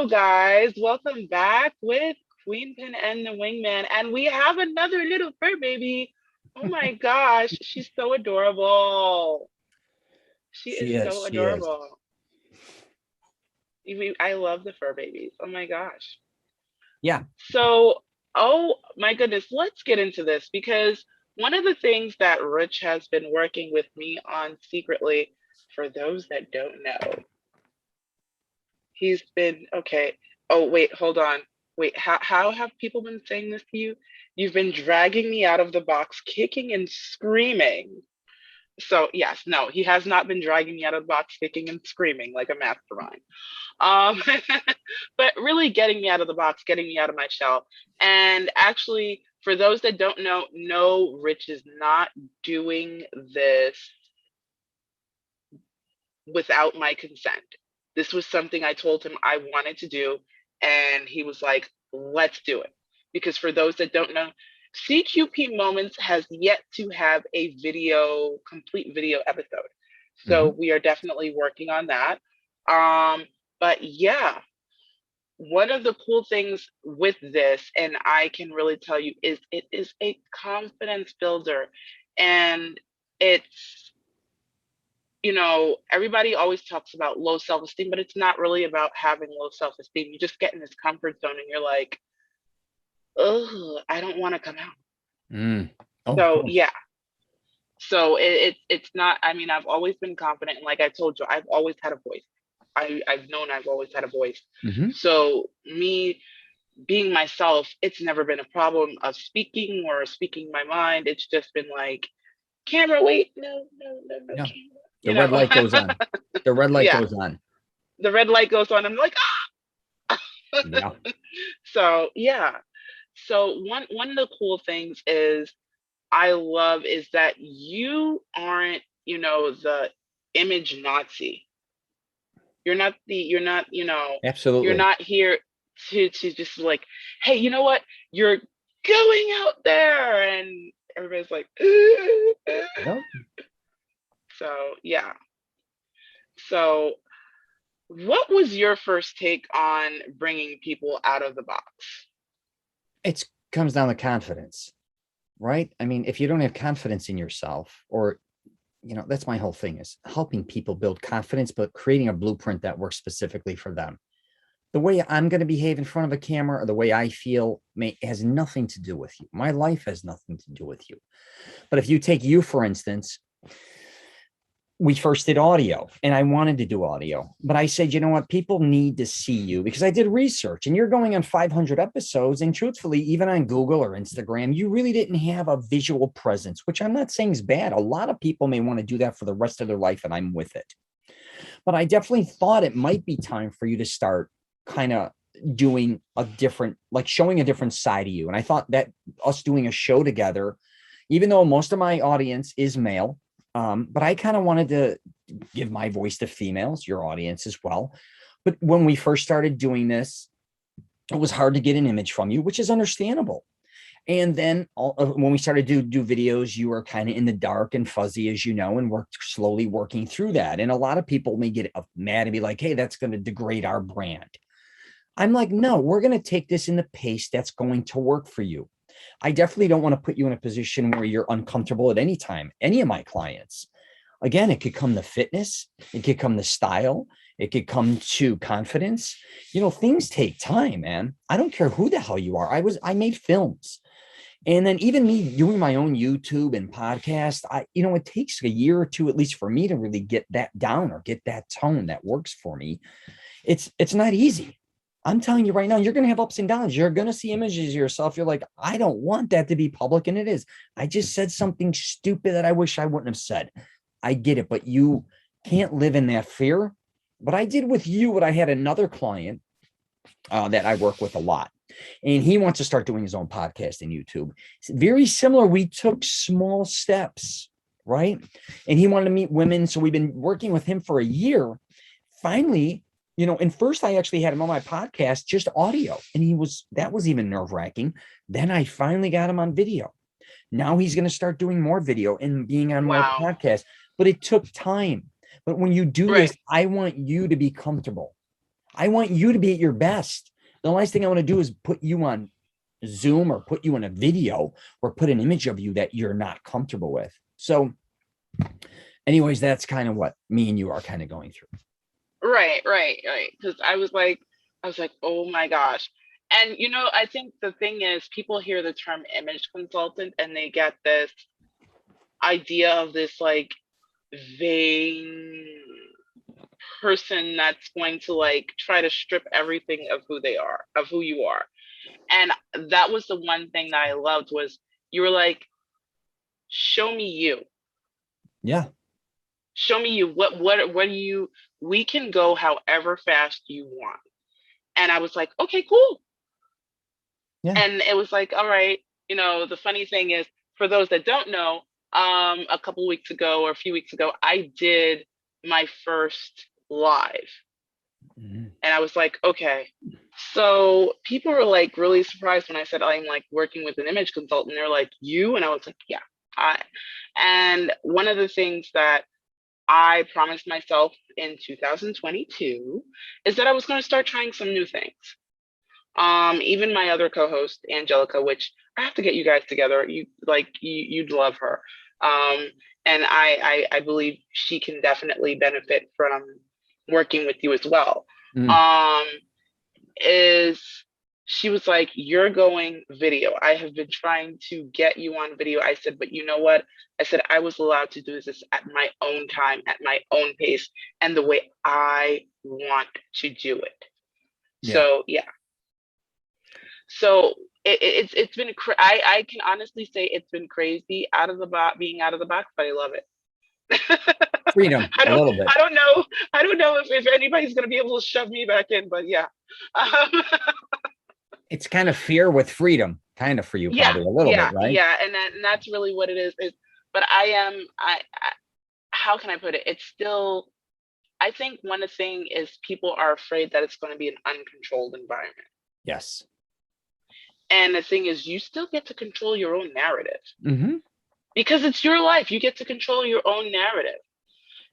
Hello, guys. Welcome back with Queen Pin and the Wingman. And we have another little fur baby. Oh my gosh, she's so adorable. She is She is. so She is. adorable. I love the fur babies. Oh my gosh. Yeah. So, oh my goodness, let's get into this because one of the things that Rich has been working with me on secretly, for those that don't know, he's been okay. Oh, wait, hold on. Wait, how have people been saying this to you? You've been dragging me out of the box, kicking and screaming. So, yes, no, he has not been dragging me out of the box, kicking and screaming like a mastermind. Um, but really getting me out of the box, getting me out of my shell. And actually, for those that don't know, no, Rich is not doing this without my consent. This was something I told him I wanted to do, and he was like, let's do it. Because for those that don't know, CQP Moments has yet to have a complete video episode. So Hmm. we are definitely working on that. Um, but yeah, one of the cool things with this, and I can really tell you, is it is a confidence builder. And it's everybody always talks about low self esteem, but it's not really about having low self esteem. You just get in this comfort zone and you're like, oh, I don't want to come out. Mm. Oh, of So, course. yeah. So it's not, I mean, I've always been confident. And like I told you, I've always had a voice. I've known I've always had a voice. Hmm. So, me being myself, it's never been a problem of speaking or speaking my mind. It's just been like, camera, wait, no, no, no, no, Yeah. camera, The red light goes on. The red light yeah, goes on. the red light goes on. I'm like, Yeah. so yeah. So one of the cool things is I love is that you aren't, the image Nazi. You're Absolutely. not here to just like, hey, you know what? You're going out there and everybody's like, Yep. so yeah. So what was your first take on bringing people out of the box? It comes down to confidence, right? I mean, if you don't have confidence in yourself, or that's my whole thing is helping people build confidence, but creating a blueprint that works specifically for them. The way I'm going to behave in front of a camera or the way I feel has nothing to do with you. My life has nothing to do with you. But if you take you, for instance, we first did audio and I wanted to do audio, but I said, you know what? People need to see you because I did research and you're going on 500 episodes. And truthfully, even on Google or Instagram, you really didn't have a visual presence, which I'm not saying is bad. A lot of people may want to do that for the rest of their life, and I'm with it. But I definitely thought it might be time for you to start kind of doing a different, like showing a different side of you. And I thought that us doing a show together, even though most of my audience is male, but I kind of wanted to give my voice to females, your audience as well. But when we first started doing this, it was hard to get an image from you, which is understandable. And then when we started to do videos, you were kind of in the dark and fuzzy, as you know, and we're slowly working through that. And a lot of people may get mad and be like, hey, that's going to degrade our brand. I'm like, no, we're going to take this in the pace that's going to work for you. I definitely don't want to put you in a position where you're uncomfortable at any time, any of my clients. Again, it could come to fitness, it could come to style, it could come to confidence. Things take time, man. I don't care who the hell you are. I made films. And then even me doing my own YouTube and podcast, it takes a year or two, at least for me to really get that down or get that tone that works for me. It's not easy. I'm telling you right now, you're going to have ups and downs. You're going to see images of yourself. You're like, I don't want that to be public. And it is. I just said something stupid that I wish I wouldn't have said. I get it, but you can't live in that fear. But I did with you what I had another client that I work with a lot. And he wants to start doing his own podcast and YouTube. It's very similar. We took small steps, right? And he wanted to meet women. So we've been working with him for a year. Finally, and first I actually had him on my podcast, just audio. And that was even nerve wracking. Then I finally got him on video. Now he's going to start doing more video and being on more Wow. podcasts, but it took time. But when you do Right. this, I want you to be comfortable. I want you to be at your best. The last thing I want to do is put you on Zoom or put you in a video or put an image of you that you're not comfortable with. So, anyways, that's kind of what me and you are kind of going through. Right. Because I was like, oh my gosh. And I think the thing is, people hear the term image consultant and they get this idea of this like vain person that's going to like try to strip everything of who they are, of who you are. And that was the one thing that I loved was you were like, show me you. Yeah. Show me you. What do you, we can go however fast you want. And I was like, okay, cool. Yeah. And it was like, all right, the funny thing is, for those that don't know, a couple weeks ago or a few weeks ago, I did my first live. Mhm. And I was like, okay. So people were like really surprised when I said I'm like working with an image consultant. They're like, you? And I was like, yeah. I and one of the things that I promised myself in 2022 is that I was going to start trying some new things. Even my other co-host, Angelica, which I have to get you guys together. You'd love her. Um, and I believe she can definitely benefit from working with you as well. Mm. Um, is She was like, you're going video. I have been trying to get you on video. I said, but you know what? I said, I was allowed to do this at my own time, at my own pace, and the way I want to do it. Yeah. So yeah. So it's been I can honestly say it's been crazy out of the box, being out of the box, but I love it. Freedom, I a don't little bit. I don't know if anybody's gonna be able to shove me back in, but yeah. Um, It's kind of fear with freedom, kind of for you, yeah, probably a little bit, right? and that's really what it is. But I how can I put it? It's still, I think one thing is people are afraid that it's going to be an uncontrolled environment. Yes. And the thing is, you still get to control your own narrative Mm-hmm. because it's your life. You get to control your own narrative.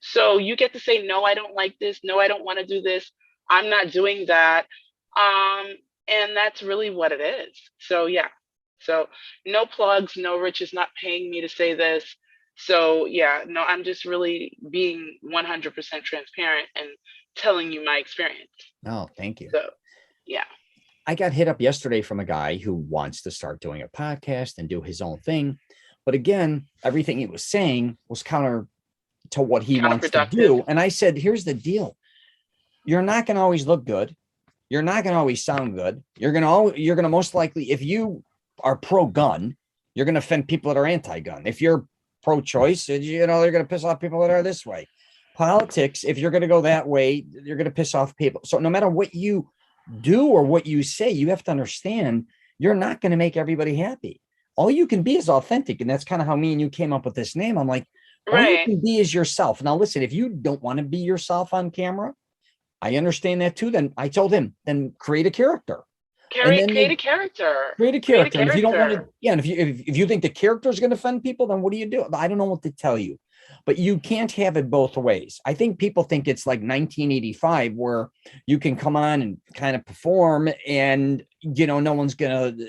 So you get to say, no, I don't like this. No, I don't want to do this. I'm not doing that. Um, and that's really what it is. So yeah. So no plugs, no Rich is not paying me to say this. So yeah, no, I'm just really being 100% transparent and telling you my experience. Oh, thank you. So yeah. I got hit up yesterday from a guy who wants to start doing a podcast and do his own thing. But again, everything he was saying was counter to what he wants to Counterproductive. do. And I said, here's the deal. You're not going to always look good. You're not going to always sound good. You're going to most likely, if you are pro gun, you're going to offend people that are anti-gun. If you're pro choice, you're going to piss off people that are this way. Politics, if you're going to go that way, you're going to piss off people. So no matter what you do or what you say, you have to understand you're not going to make everybody happy. All you can be is authentic. And that's kind of how me and you came up with this name. I'm like, all you Right. can be is yourself. Now, listen, if you don't want to be yourself on camera, I understand that too. Then I told him, then create a character. And then Create they a character. create a Create a character. And if you don't want to, character. yeah, and if you think the character is going to offend people, then what do you do? I don't know what to tell you. But you can't have it both ways. I think people think it's like 1985 where you can come on and kind of perform and, no one's going to,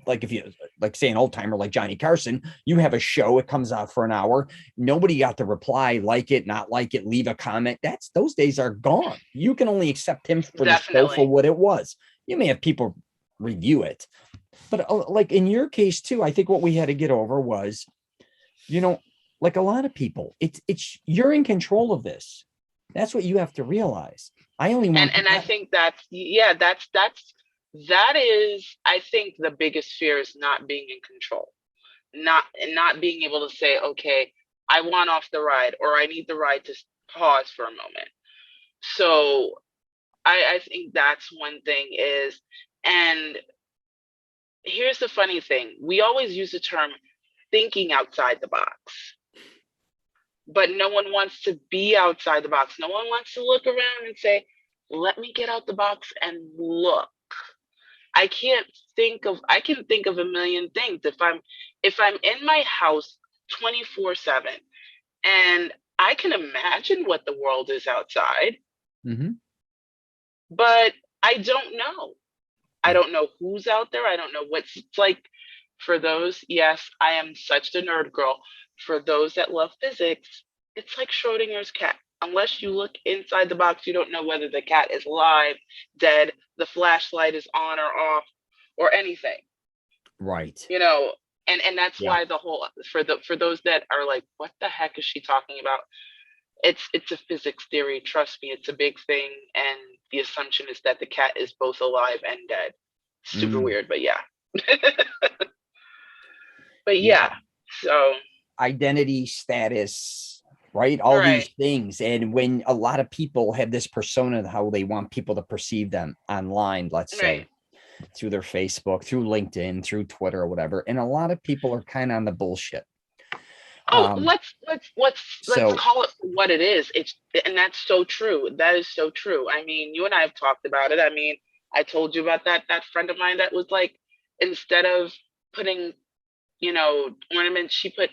like if you, like say an old timer like Johnny Carson, you have a show, it comes out for an hour. Nobody got to reply, like it, not like it, leave a comment. Those days are gone. You can only accept him for the show for Definitely. what it was. You may have people review it, but like in your case too, I think what we had to get over was, you know, like a lot of people, it's you're in control of this. That's what you have to realize. I only want And I think that's, yeah, that is, I think the biggest fear is not being in control, not being able to say, okay, I want off the ride, or I need the ride to pause for a moment. So I think that's one thing is, and here's the funny thing, we always use the term thinking outside the box, but no one wants to be outside the box. No one wants to look around and say, let me get out the box and look. I can think of a million things if I'm in my house 24/7 and I can imagine what the world is outside. Mhm. but I don't know. I Yeah. don't know who's out there. I don't know what's it's like for those. Yes, I am such a nerd girl. For those that love physics, it's like Schrodinger's cat. Unless you look inside the box, you don't know whether the cat is alive, dead, the flashlight is on or off, or anything. Right. You know, and that's Yeah. why the whole for those that are like, what the heck is she talking about? It's a physics theory. Trust me, it's a big thing, and the assumption is that the cat is both alive and dead. Super Mm, weird, but yeah. But yeah. yeah. So Identity, status, right? All right, these things. And when a lot of people have this persona of how they want people to perceive them online, let's say right. through their Facebook, through LinkedIn, through Twitter, or whatever. And a lot of people are kind of on the bullshit. Oh, Um, let's so call it what it is. It's and that's so true. That is so true. I mean, you and I have talked about it. I mean, I told you about that friend of mine that was like, instead of putting, ornaments, she put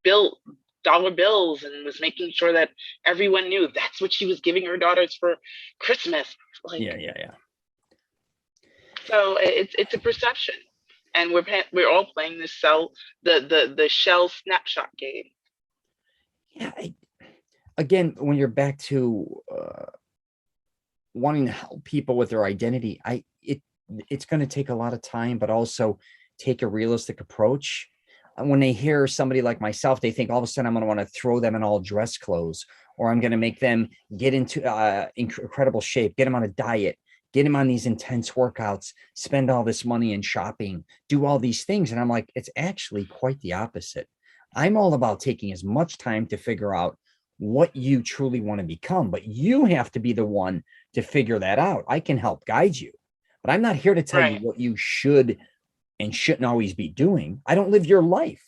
bill dollar bills and was making sure that everyone knew that's what she was giving her daughters for Christmas. yeah, Like, yeah, yeah. so it's a perception, and we're all playing this the shell snapshot game. Yeah. Again, when you're back to wanting to help people with their identity, it's going to take a lot of time, but also take a realistic approach. And when they hear somebody like myself, they think all of a sudden I'm going to want to throw them in all dress clothes, or I'm going to make them get into incredible shape, get them on a diet, get them on these intense workouts, spend all this money in shopping, do all these things. And I'm like, it's actually quite the opposite. I'm all about taking as much time to figure out what you truly want to become, but you have to be the one to figure that out. I can help guide you, but I'm not here to tell you Right, what you should and shouldn't always be doing. I don't live your life,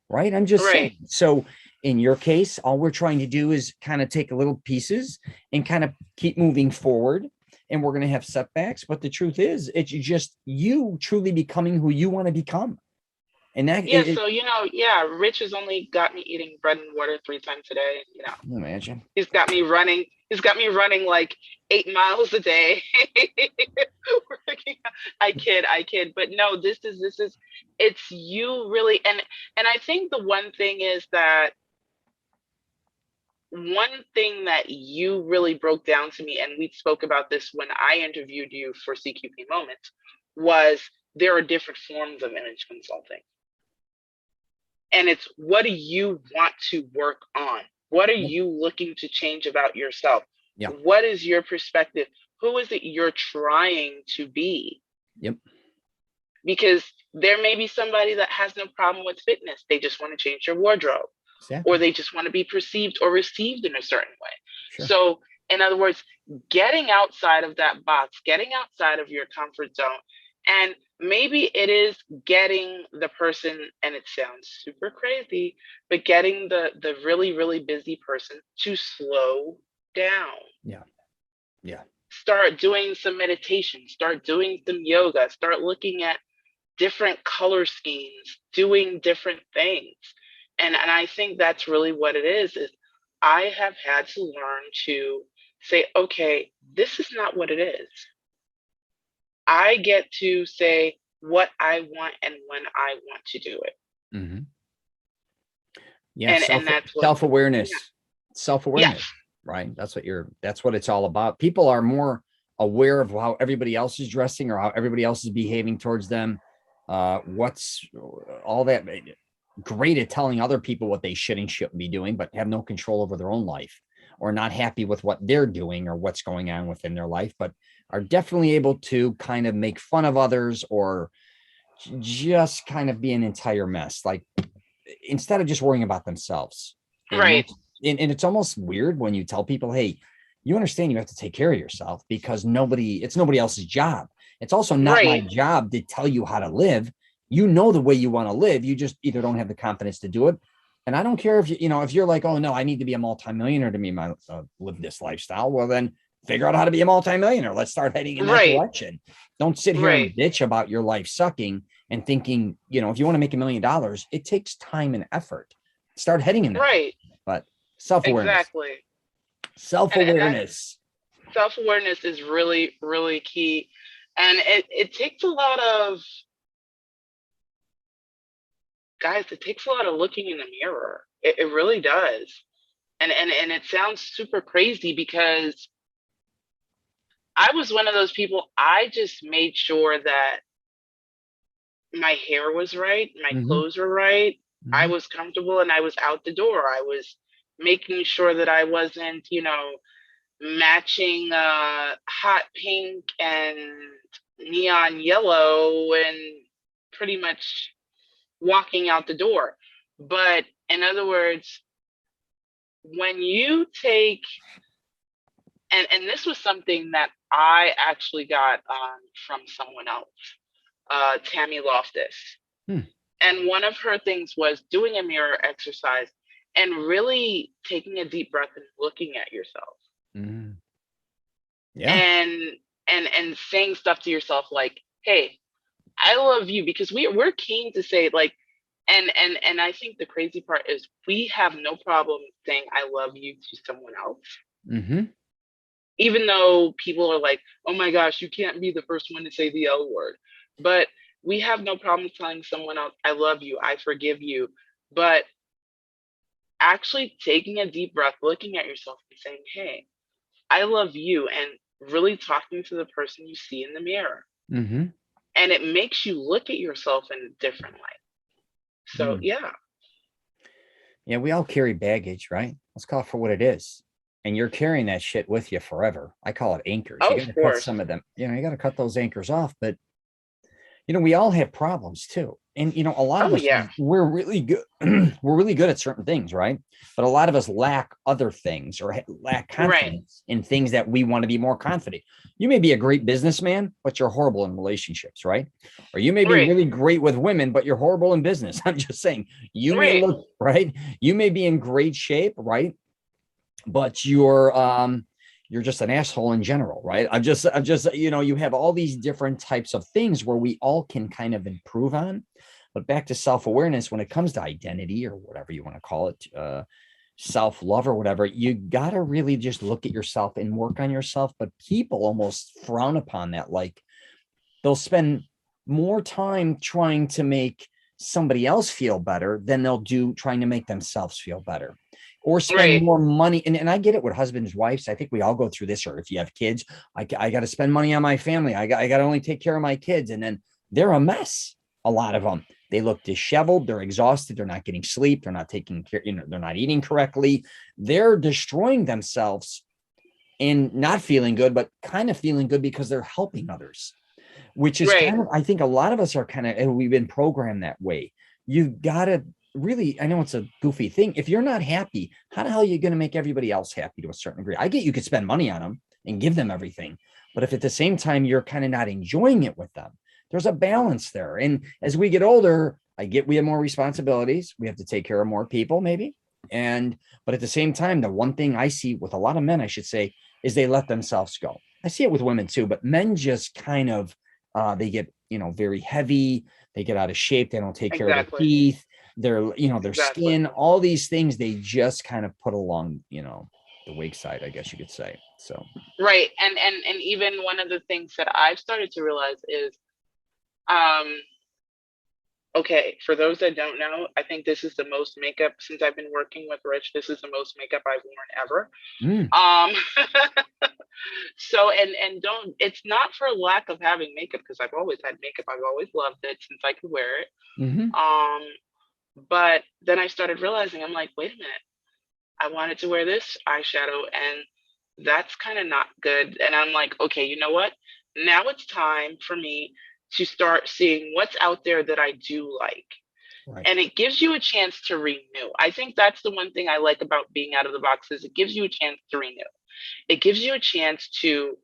right? I'm just right. saying. So in your case, all we're trying to do is kind of take a little pieces and kind of keep moving forward. And we're going to have setbacks, but the truth is, it's just you truly becoming who you want to become. And that Yeah, so yeah, Rich has only got me eating bread and water 3 times a day. imagine. He's got me running like 8 miles a day. I kid. But no, this is it's you really, and I think the one thing is that one thing that you really broke down to me, and we spoke about this when I interviewed you for CQP Moments, was there are different forms of image consulting. And it's, what do you want to work on? What are Yep. you looking to change about yourself? Yep. What is your perspective? Who is it you're trying to be? Yep. Because there may be somebody that has no problem with fitness. They just want to change their wardrobe, or Exactly. they just want to be perceived or received in a certain way. Sure. So, in other words, getting outside of that box, getting outside of your comfort zone, and maybe it is getting the person, and it sounds super crazy, but getting the really really busy person to slow down. Yeah. Yeah. Start doing some meditation, start doing some yoga, start looking at different color schemes, doing different things. And I think that's really what it is I have had to learn to say, okay, this is not what it is. I get to say what I want and when I want to do it. Mm-hmm. Yeah. And that's what, Self yeah. awareness. Self awareness. Yes. Right. That's what it's all about. People are more aware of how everybody else is dressing or how everybody else is behaving towards them. What's all that great at telling other people what they should and shouldn't be doing, but have no control over their own life, or not happy with what they're doing or what's going on within their life, but are definitely able to kind of make fun of others or just kind of be an entire mess. Like instead of just worrying about themselves. And Right. most and it's almost weird when you tell people, hey, you understand you have to take care of yourself because it's nobody else's job. It's also not my Right. job to tell you how to live. You know the way you want to live. You just either don't have the confidence to do it. And I don't care if if you're like, oh no, I need to be a multimillionaire to be my live this lifestyle. Well, then figure out how to be a multimillionaire. Let's start heading in that Right. direction. Don't sit here and Right. bitch about your life sucking and thinking, if you want to make $1 million, it takes time and effort. Start heading in that. Right. But self-awareness, Exactly. And that's self-awareness. Self-awareness is really, really key. And it takes a lot of, guys, it takes a lot of looking in the mirror. It really does. And it sounds super crazy because I was one of those people, I just made sure that my hair was right, my Hmm. clothes were right, I Hmm. was comfortable, and I was out the door. I was making sure that I wasn't, matching hot pink and neon yellow and pretty much walking out the door. But in other words, when you take, and this was something that I actually got from someone else, Tammy Loftus. Hmm. And one of her things was doing a mirror exercise and really taking a deep breath and looking at yourself Hmm. Yeah. and and saying stuff to yourself like, hey, I love you, because we're keen to say like, and I think the crazy part is we have no problem saying I love you to someone else, Hmm. even though people are like, oh my gosh, you can't be the first one to say the L word. But we have no problem telling someone else, I love you, I forgive you. But actually taking a deep breath, looking at yourself and saying, hey, I love you, and really talking to the person you see in the mirror. Hmm. And it makes you look at yourself in a different light. So, Mm. yeah. Yeah, we all carry baggage, right? Let's call it for what it is. And you're carrying that shit with you forever. I call it anchors. Oh, You of got to cut course. some of them. You got to cut those anchors off. But we all have problems too. And a lot of Oh, us, yeah. we're really good. We're really good at certain things, right? But a lot of us lack other things or lack Right. confidence in things that we want to be more confident. You may be a great businessman, but you're horrible in relationships, right? Or you may be Right. really great with women, but you're horrible in business. I'm just saying, you may Right. look right. You may be in great shape, right? But you're just an asshole in general, right? I'm just you have all these different types of things where we all can kind of improve on. But back to self-awareness, when it comes to identity or whatever you want to call it, self-love or whatever, you got to really just look at yourself and work on yourself. But people almost frown upon that. Like, they'll spend more time trying to make somebody else feel better than they'll do trying to make themselves feel better, or spend Right. more money. And I get it with husbands, wives. I think we all go through this. Or if you have kids, I got to spend money on my family. I got to only take care of my kids. And then they're a mess. A lot of them, they look disheveled. They're exhausted. They're not getting sleep. They're not taking care. They're not eating correctly. They're destroying themselves and not feeling good, but kind of feeling good because they're helping others, which is Right. kind of, I think a lot of us are kind of, and we've been programmed that way. You've got to really, I know it's a goofy thing. If you're not happy, how the hell are you going to make everybody else happy to a certain degree? I get you could spend money on them and give them everything. But if at the same time you're kind of not enjoying it with them, there's a balance there. And as we get older, I get we have more responsibilities. We have to take care of more people, maybe. But at the same time, the one thing I see with a lot of men, I should say, is they let themselves go. I see it with women too, but men just kind of they get, very heavy. They get out of shape. They don't take care of their Exactly. teeth, their Exactly. skin, all these things they just kind of put along, the wake side, I guess you could say. So, Right. And even one of the things that I've started to realize is, um, okay, for those that don't know, I think this is the most makeup since I've been working with Rich. This is the most makeup I've worn ever. mm, Um, so and don't, it's not for lack of having makeup, because I've always had makeup. I've always loved it since I could wear it. mm-hmm, Um, but then I started realizing, I'm like, wait a minute, I wanted to wear this eyeshadow and that's kind of not good. And I'm like, okay, you know what? Now it's time for me to start seeing what's out there that I do like. right. And it gives you a chance to renew. I think that's the one thing I like about being out of the box, is it gives you a chance to renew. It gives you a chance to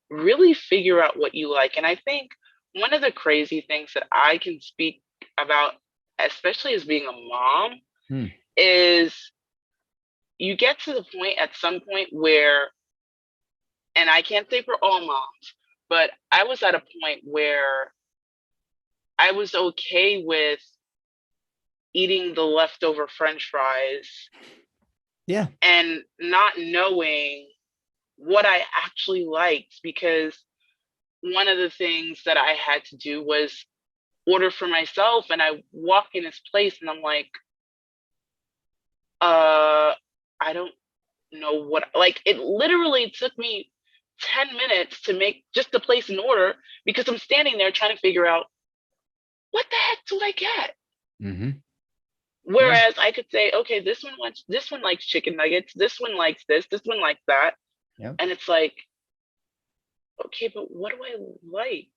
really figure out what you like. And I think one of the crazy things that I can speak about, especially as being a mom, Mm, is you get to the point at some point where, and I can't say for all moms, but I was at a point where I was okay with eating the leftover French fries yeah. and not knowing what I actually liked, because one of the things that I had to do was order for myself, and I walk in this place and I'm like, I don't know what, like, it literally took me 10 minutes to make just to place an order, because I'm standing there trying to figure out what the heck do I get? Mm-hmm. Yeah. Whereas I could say, okay, this one likes chicken nuggets, this one likes this one likes that. Yeah. And it's like, okay, but what do I like?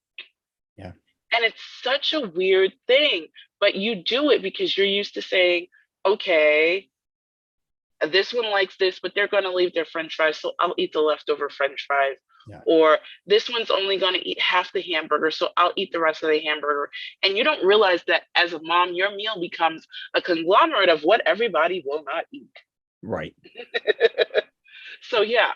Yeah. And it's such a weird thing, but you do it because you're used to saying, okay, this one likes this, but they're going to leave their french fries, so I'll eat the leftover french fries. Yeah. Or this one's only going to eat half the hamburger, so I'll eat the rest of the hamburger. And you don't realize that as a mom, your meal becomes a conglomerate of what everybody will not eat. Right. So, yeah.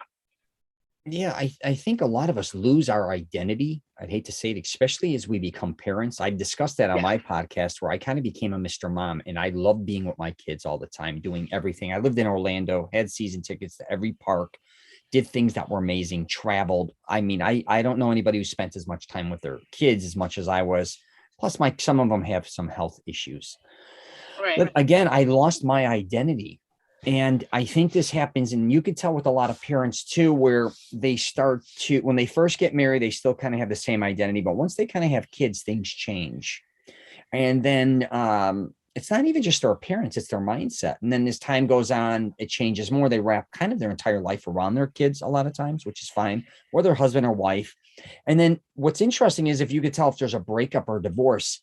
Yeah, I think a lot of us lose our identity. I'd hate to say it, especially as we become parents. I've discussed that on Yeah. my podcast where I kind of became a Mr. Mom, and I love being with my kids all the time, doing everything. I lived in Orlando, had season tickets to every park, did things that were amazing, traveled. I mean, I don't know anybody who spent as much time with their kids as much as I was. Plus, some of them have some health issues. Right. But again, I lost my identity. And I think this happens, and you can tell with a lot of parents too, where they start to, when they first get married, they still kind of have the same identity. But once they kind of have kids, things change. And then it's not even just their appearance, it's their mindset. And then as time goes on, it changes more. They wrap kind of their entire life around their kids a lot of times, which is fine, or their husband or wife. And then what's interesting is if you could tell if there's a breakup or divorce,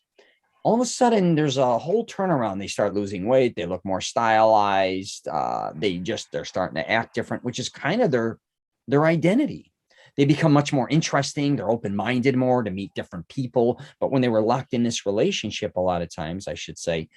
all of a sudden there's a whole turnaround. They start losing weight. They look more stylized. They're starting to act different, which is kind of their identity. They become much more interesting. They're open-minded more to meet different people. But when they were locked in this relationship, a lot of times, I should say,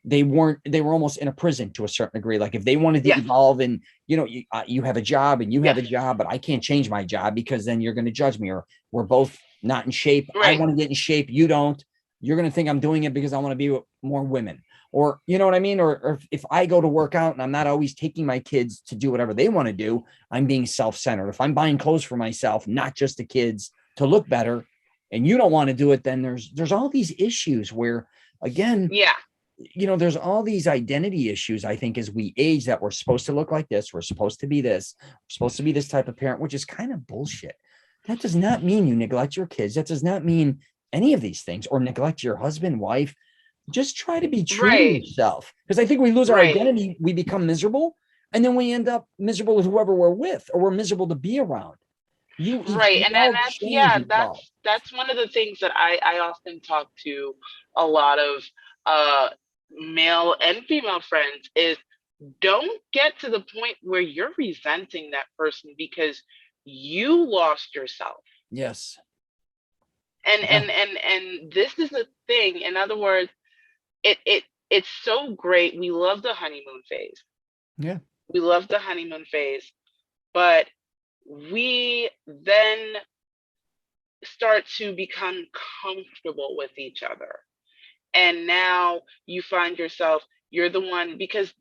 they were almost in a prison to a certain degree. Like if they wanted to Yes. evolve and, you have a job and you have a Yes. job, but I can't change my job because then you're going to judge me, or we're both not in shape. I Right. want to get in shape. You don't. You're going to think I'm doing it because I want to be with more women, or, you know what I mean? Or if I go to work out and I'm not always taking my kids to do whatever they want to do, I'm being self-centered. If I'm buying clothes for myself, not just the kids to look better, and you don't want to do it, then there's all these issues where, again, Yeah. there's all these identity issues, I think, as we age, that we're supposed to look like this. We're supposed to be this. We're supposed to be this type of parent, which is kind of bullshit. That does not mean you neglect your kids. That does not mean any of these things, or neglect your husband, wife. Just try to be true to Right. yourself. Because I think we lose our Right. identity, we become miserable, and then we end up miserable with whoever we're with, or we're miserable to be around. You Right. And evolve, that's, change, yeah, evolve. that's one of the things that I often talk to a lot of uh male and female friends is, don't get to the point where you're resenting that person because you lost yourself. Yes. And Yeah. this is a thing. In other words, it's so great. We love the honeymoon phase. Yeah. We love the honeymoon phase, but we then start to become comfortable with each other. And now you find yourself, you're the one, because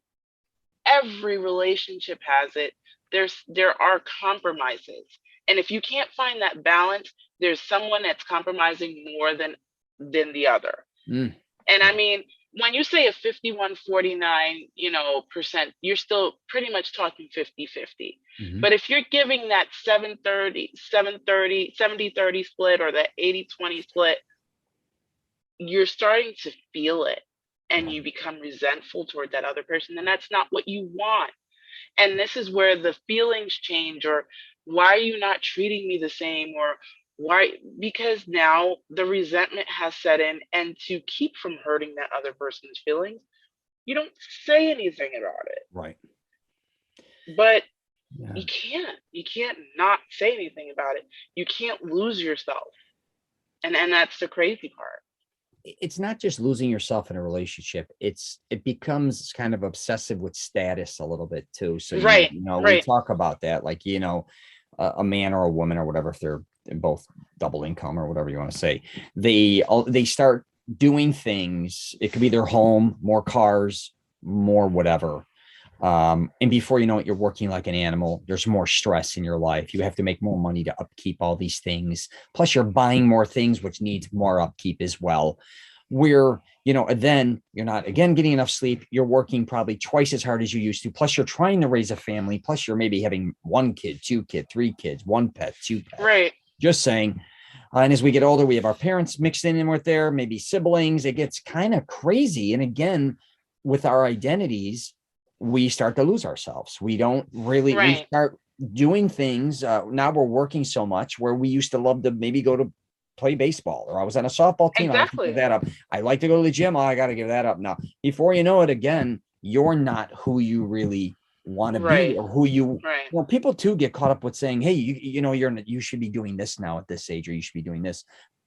every relationship has it. There are compromises. And if you can't find that balance, there's someone that's compromising more than the other. Mm. And I mean, when you say a 51-49, percent, you're still pretty much talking 50-50. Mm-hmm. But if you're giving that 70-30 split, or that 80-20 split, you're starting to feel it, and you become resentful toward that other person. And that's not what you want. And this is where the feelings change, or why are you not treating me the same, or why, because now the resentment has set in, and to keep from hurting that other person's feelings, you don't say anything about it. Right. But Yeah. you can't not say anything about it. You can't lose yourself. And that's the crazy part. It's not just losing yourself in a relationship. It becomes kind of obsessive with status a little bit too. So, Right. we Right. talk about that, like, a man or a woman or whatever, if they're both double income or whatever you want to say, they start doing things. It could be their home, more cars, more whatever. And before you know it, you're working like an animal. There's more stress in your life. You have to make more money to upkeep all these things. Plus, you're buying more things, which needs more upkeep as well. Where, then you're not, again, getting enough sleep. You're working probably twice as hard as you used to. Plus, you're trying to raise a family. Plus, you're maybe having one kid, two kid, three kids, one pet, two pets. Right. Just saying. And as we get older, we have our parents mixed in with there, maybe siblings. It gets kind of crazy. And again, with our identities, we start to lose ourselves. We don't really, we Right. start doing things. Now we're working so much where we used to love to maybe go to play baseball, or I was on a softball team. I have to give Exactly. that up. I like to go to the gym. Oh, I got to give that up now. Before you know it, again, you're not who you really want to be Right. or who you, Right. well, people too get caught up with saying, hey, you should be doing this now at this age, or you should be doing this.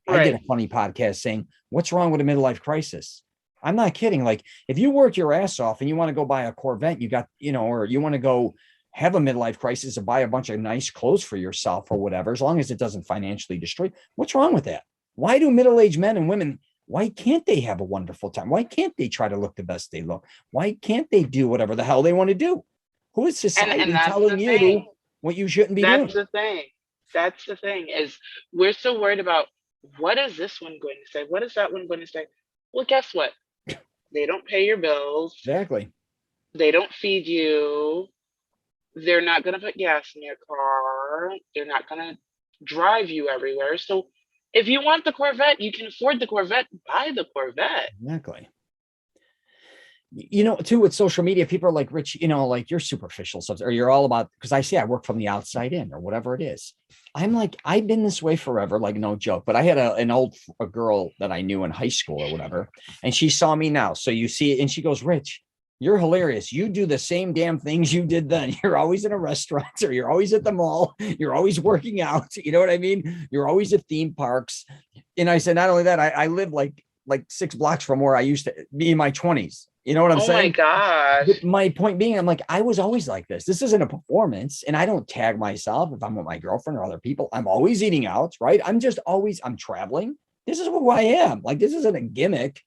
I did Right. a funny podcast saying, what's wrong with a midlife crisis? I'm not kidding. Like, if you work your ass off and you want to go buy a Corvette, you got, or you want to go have a midlife crisis and buy a bunch of nice clothes for yourself or whatever, as long as it doesn't financially destroy. What's wrong with that? Why do middle-aged men and women, why can't they have a wonderful time? Why can't they try to look the best they look? Why can't they do whatever the hell they want to do? Who is And society that's the telling you thing. what you shouldn't be That's doing? the thing. That's the thing is we're so worried about what is this one going to say? What is that one going to say? Well, guess what? They don't pay your bills. Exactly. They don't feed you. They're not going to put gas in your car. They're not going to drive you everywhere. So if you want the Corvette, you can afford the Corvette, buy the Corvette. Exactly. Too, with social media, people are like, Rich, like you're superficial stuff, or you're all about, because I say I work from the outside in, or whatever it is. I'm like, I've been this way forever, like no joke. But I had a girl that I knew in high school or whatever, and she saw me now. So you see it, and she goes, Rich, you're hilarious. You do the same damn things you did then. You're always in a restaurant, or you're always at the mall. You're always working out. You know what I mean? You're always at theme parks. And I said, not only that, I live like 6 blocks from where I used to be in my 20s. You know what I'm Oh my saying? But gosh. my point being, I'm like, I was always like this. This isn't a performance. And I don't tag myself if I'm with my girlfriend or other people. I'm always eating out, right? I'm traveling. This is who I am. Like, this isn't a gimmick.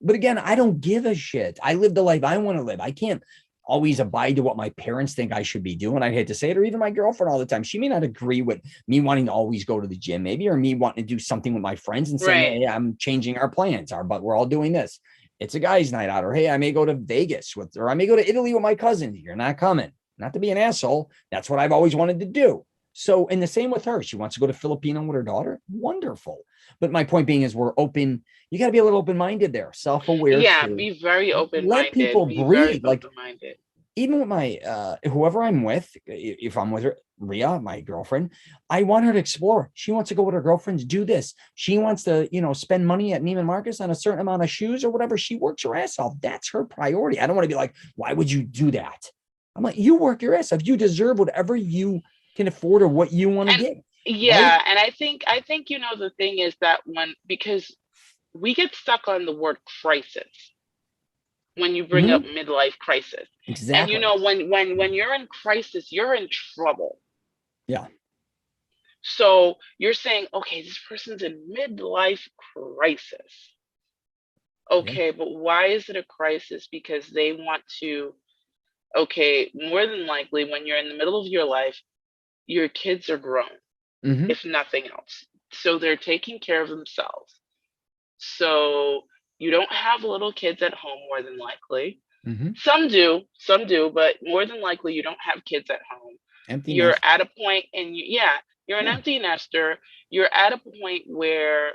But again, I don't give a shit. I live the life I want to live. I can't always abide to what my parents think I should be doing. I hate to say it, or even my girlfriend all the time. She may not agree with me wanting to always go to the gym, maybe, or me wanting to do something with my friends and saying, Right. hey, I'm changing our plans, but we're all doing this. It's a guy's night out, or hey, I may go to Vegas or I may go to Italy with my cousins. You're not coming. Not to be an asshole. That's what I've always wanted to do. So, and the same with her. She wants to go to Filipino with her daughter. Wonderful. But my point being is we're open. You got to be a little open-minded there, self-aware Yeah, too. be very Let open-minded. people Be very breathe. Like, open-minded. even with my whoever I'm with, if I'm with her, Ria, my girlfriend, I want her to explore. She wants to go with her girlfriends, do this. She wants to, spend money at Neiman Marcus on a certain amount of shoes or whatever. She works her ass off. That's her priority. I don't want to be like, why would you do that? I'm like, you work your ass off. You deserve whatever you can afford or what you want to And get. Right? yeah, and I think the thing is that because we get stuck on the word crisis when you bring up Mm-hmm. midlife crisis. And Exactly. when you're in crisis, you're in trouble. Yeah. So you're saying, okay, this person's in midlife crisis. Yeah. Okay, but why is it a crisis? Because they want to, okay, more than likely when you're in the middle of your life, your kids are grown, Mm-hmm. if nothing else. So they're taking care of themselves. So you don't have little kids at home more than likely. Mm-hmm. Some do, but more than likely you don't have kids at home. Empty You're nest. at a point and yeah, you're an Yeah. empty nester. You're at a point where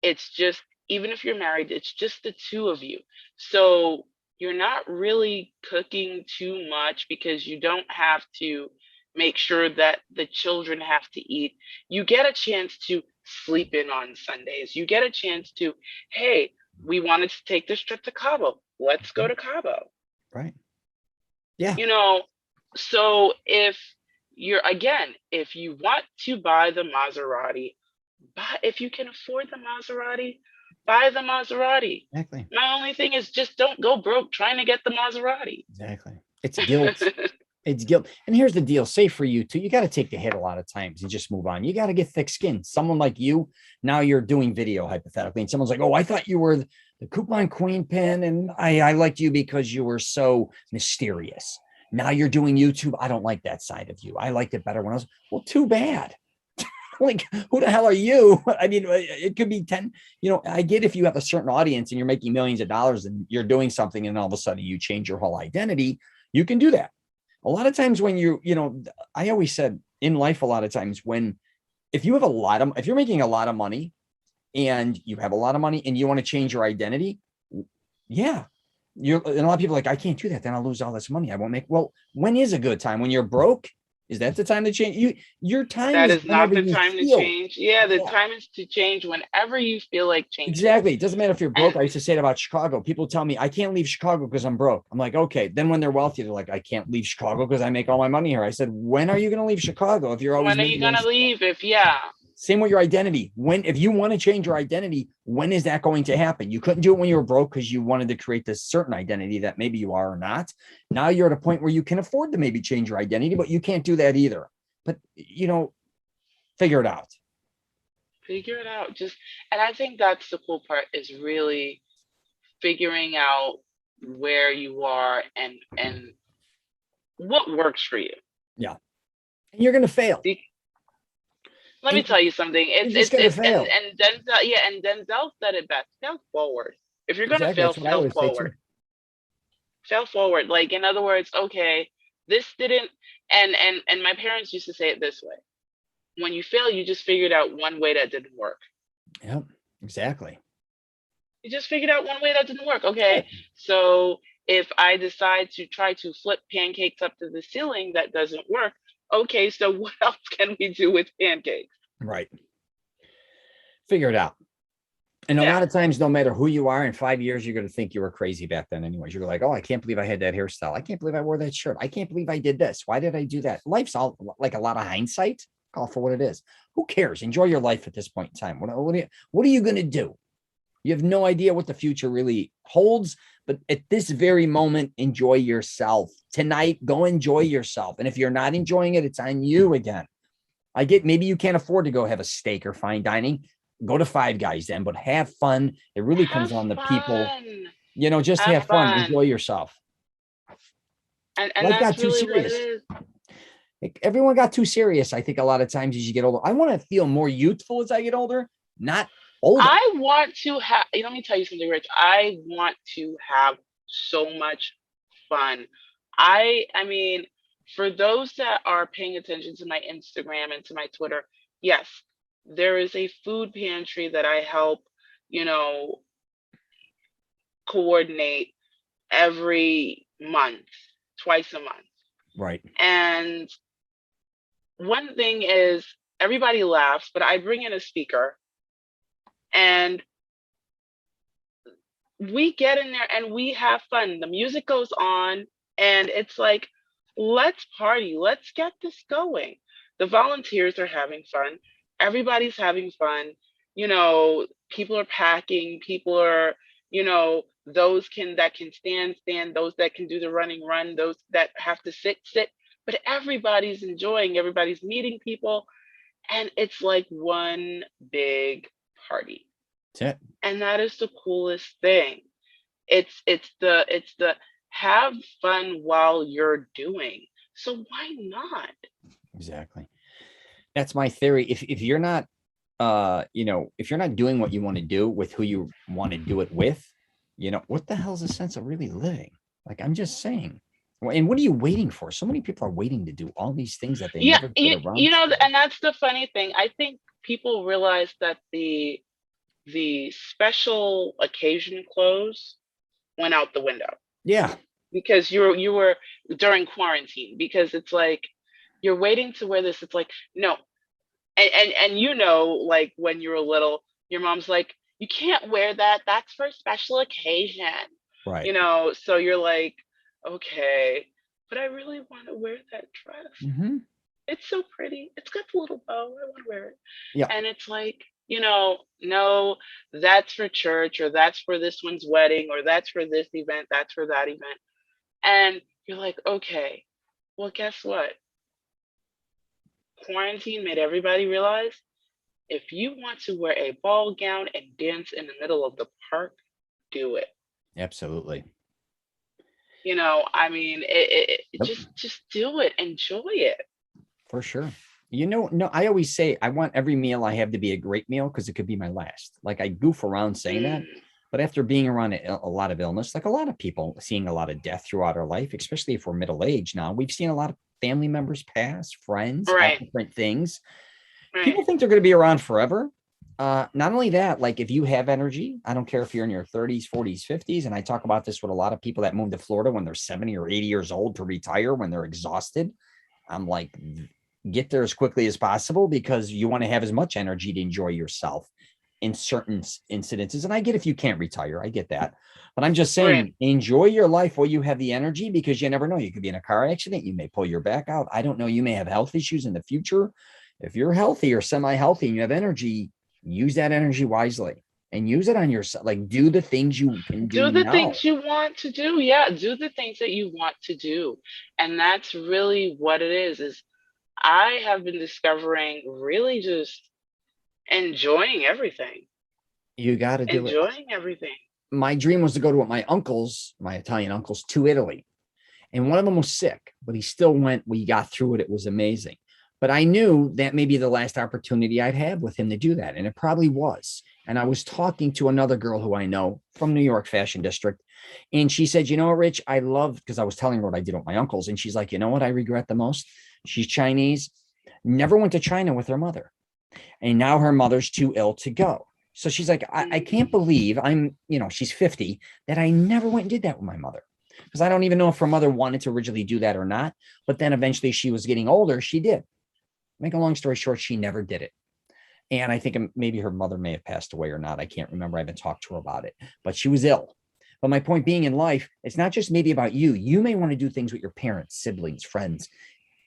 it's just, even if you're married, it's just the two of you. So you're not really cooking too much because you don't have to make sure that the children have to eat. You get a chance to sleep in on Sundays. You get a chance to, hey, we wanted to take this trip to Cabo. Let's go to Cabo. Right. Yeah. You know, so if you want to buy the Maserati, if you can afford the Maserati, buy the Maserati. Exactly. My only thing is just don't go broke trying to get the Maserati. Exactly. It's guilt. It's guilt. And here's the deal. Say for you too, you got to take the hit a lot of times and just move on. You got to get thick skin. Someone like you, now you're doing video hypothetically, and someone's like, oh, I thought you were the coupon queen pin, and I liked you because you were so mysterious. Now you're doing YouTube. I don't like that side of you. I liked it better when I was, well, too bad. Like, who the hell are you? I mean, it could be 10, I get if you have a certain audience and you're making millions of dollars and you're doing something and all of a sudden you change your whole identity, you can do that. A lot of times when I always said in life, a lot of times when, if you're making a lot of money and you have a lot of money and you want to change your identity, yeah. And a lot of people are like, I can't do that. Then I'll lose all this money. I won't make, well, when is a good time? When you're broke? Is that the time to change? Your time That is is not whenever the you time to feel. change. Yeah, the Yeah, time is to change whenever you feel like changing. exactly. It doesn't matter if you're And broke. I used to say it about Chicago. People tell me I can't leave Chicago because I'm broke. I'm like, okay. Then when they're wealthy, they're like, I can't leave Chicago because I make all my money here. I said, when are you going to leave Chicago if you're always when are you making gonna leave? If yeah, same with your identity. If you want to change your identity, when is that going to happen? You couldn't do it when you were broke because you wanted to create this certain identity that maybe you are or not. Now you're at a point where you can afford to maybe change your identity, but you can't do that either. But figure it out. figure it out. Just and I think that's the cool part is really figuring out where you are and what works for you. Yeah. And you're going to fail. Let me And tell you something. you're It's just it's going to it's fail. and Denzel, yeah, and Denzel said it best. Fail forward. If you're gonna Exactly. fail, That's what I fail always say forward. too. Fail forward. Like in other words, okay, this didn't. And my parents used to say it this way: when you fail, you just figured out one way that didn't work. Yep. Exactly. You just figured out one way that didn't work. Yeah. Okay, so if I decide to try to flip pancakes up to the ceiling, that doesn't work. Okay, so what else can we do with pancakes? Right. Figure it out. And a Yeah. lot of times, no matter who you are, in 5 years, you're going to think you were crazy back then, anyways. You're like, oh, I can't believe I had that hairstyle. I can't believe I wore that shirt. I can't believe I did this. Why did I do that? Life's all like a lot of hindsight. Call for what it is. Who cares? Enjoy your life at this point in time. What are you going to do? You have no idea what the future really holds. But at this very moment, enjoy yourself. Tonight, go enjoy yourself. And if you're not enjoying it, it's on you again. I get maybe you can't afford to go have a steak or fine dining. Go to Five Guys then, but have fun. It really comes Have on the people. fun. Just Have have fun. fun. Enjoy yourself. And Life got that's too really what it serious. is. Like, everyone got too serious. I think a lot of times as you get older, I want to feel more youthful as I get older, not older. I want to have, let me tell you something, Rich. I want to have so much fun. I mean, for those that are paying attention to my Instagram and to my Twitter, yes, there is a food pantry that I help, you know, coordinate every month, twice a month. Right. And one thing is everybody laughs, but I bring in a speaker and we get in there and we have fun. The music goes on and it's like, let's party, let's get this going. The volunteers are having fun. Everybody's having fun. People are packing, people are, those that can stand, those that can do the running run, those that have to sit. But everybody's enjoying, everybody's meeting people, and it's like one big party. That's it. And that is the coolest thing. It's the have fun while you're doing. So why not? Exactly. That's my theory. If you're not if you're not doing what you want to do with who you want to do it with, what the hell's the sense of really living? Like, I'm just saying. And what are you waiting for? So many people are waiting to do all these things that they Yeah, never get around to. and that's the funny thing. I think people realize that the special occasion clothes went out the window Yeah. because you were during quarantine, because it's like you're waiting to wear this. It's like, no. And like when you were little, your mom's like, you can't wear that. That's for a special occasion. Right. So you're like, okay, but I really want to wear that dress. Mm-hmm. It's so pretty. It's got the little bow. I want to wear it. Yeah. And it's like, no, that's for church, or that's for this one's wedding, or that's for this event, that's for that event. And you're like, okay, well, guess what? Quarantine made everybody realize if you want to wear a ball gown and dance in the middle of the park, do it. Absolutely. I mean, Yep. just do it. Enjoy it. For sure. No, I always say I want every meal I have to be a great meal because it could be my last. Like I goof around saying that, Mm, but after being around a lot of illness, like a lot of people seeing a lot of death throughout our life, especially if we're middle aged now, we've seen a lot of family members pass, friends, all right, different things. People right. think they're going to be around forever. Not only that, like if you have energy, I don't care if you're in your 30s, 40s, 50s. And I talk about this with a lot of people that move to Florida when they're 70 or 80 years old to retire when they're exhausted. I'm like, get there as quickly as possible because you want to have as much energy to enjoy yourself in certain incidences. And I get if you can't retire, I get that. But I'm just Right. saying, enjoy your life while you have the energy because you never know. You could be in a car accident. You may pull your back out. I don't know. You may have health issues in the future. If you're healthy or semi healthy and you have energy, use that energy wisely and use it on yourself. Like do the things you can do Do the now. things you want to do. Yeah, do the things that you want to do. And that's really what it is I have been discovering really just enjoying everything. You got to do it. Enjoying everything. My dream was to go to my uncles, my Italian uncles, to Italy. And one of them was sick, but he still went. We got through it. It was amazing. But I knew that may be the last opportunity I'd have with him to do that. And it probably was. And I was talking to another girl who I know from New York Fashion District. And she said, you know what, Rich, I love, because I was telling her what I did with my uncles. And she's like, you know what I regret the most? She's Chinese, never went to China with her mother. And now her mother's too ill to go. So she's like, I can't believe she's 50, that I never went and did that with my mother. Because I don't even know if her mother wanted to originally do that or not. But then eventually she was getting older. She did. Make a long story short, she never did it. And I think maybe her mother may have passed away or not. I can't remember. I haven't talked to her about it, but she was ill. But my point being in life, it's not just maybe about you. You may want to do things with your parents, siblings, friends,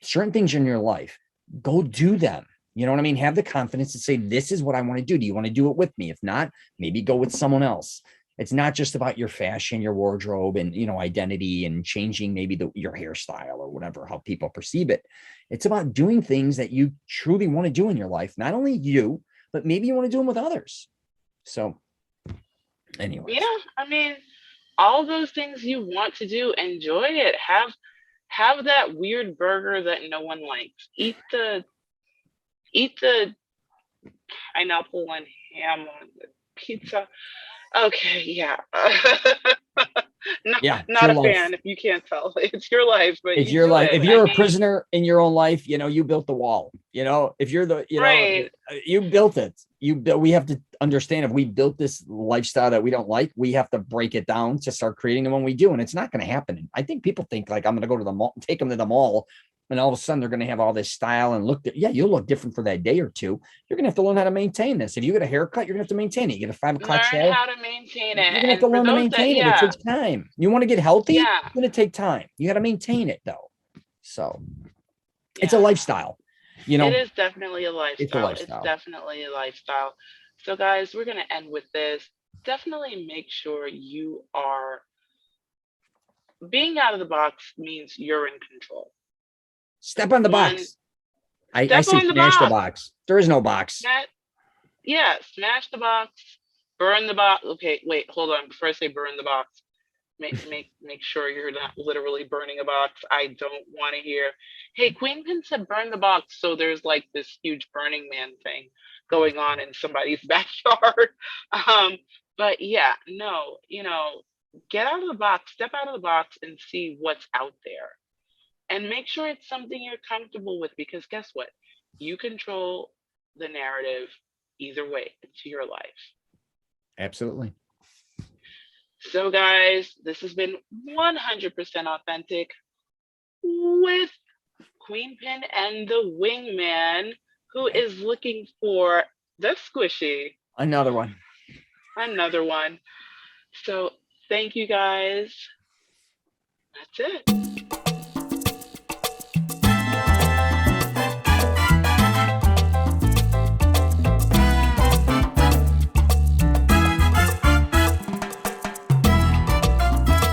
certain things in your life. Go do them. You know what I mean? Have the confidence to say, this is what I want to do. Do you want to do it with me? If not, maybe go with someone else. It's not just about your fashion, your wardrobe, and identity and changing maybe your hairstyle or whatever, how people perceive it. It's about doing things that you truly want to do in your life. Not only you, but maybe you want to do them with others. So, anyways. Yeah, I mean, all those things you want to do, enjoy it. Have that weird burger that no one likes. Eat the pineapple and ham on the pizza. Okay, yeah. not Yeah, it's not your a life. fan if you can't tell. It's your life, but It's you your do life. it. If I you're a mean, prisoner in your own life, you built the wall. If you're right. you built it. We have to understand if we built this lifestyle that we don't like, we have to break it down to start creating the one we do. And it's not going to happen. I think people think like I'm going to go to the mall, take them to the mall, and all of a sudden they're going to have all this style and look. Yeah, you'll look different for that day or two. You're going to have to learn how to maintain this. If you get a haircut, you're going to have to maintain it. You get a 5 o'clock Learn shower, how to maintain you're it. gonna have And to for learn to those that, maintain it. It yeah, takes time. You want to get healthy, yeah, it's gonna take time. You got to maintain it though. So it's a yeah. lifestyle. It is definitely a It's a lifestyle. It's lifestyle. definitely a lifestyle. So, guys, we're going to end with this. Definitely make sure you are being out of the box means you're in control. Step on the One, box. I step say on the smash the box. box. There is no box. That, yeah, smash the box, burn the box. Okay, wait, hold on. Before I say burn the box, make sure you're not literally burning a box. I don't want to hear, hey, Queen Pin said burn the box, so there's like this huge Burning Man thing going on in somebody's backyard. um, but yeah, no, get out of the box, step out of the box and see what's out there. And make sure it's something you're comfortable with because guess what? You control the narrative either way. It's your life. Absolutely. So, guys, this has been 100% authentic with Queen Pin and the Wingman, who is looking for the squishy, Another one. another one. So, thank you guys. That's it.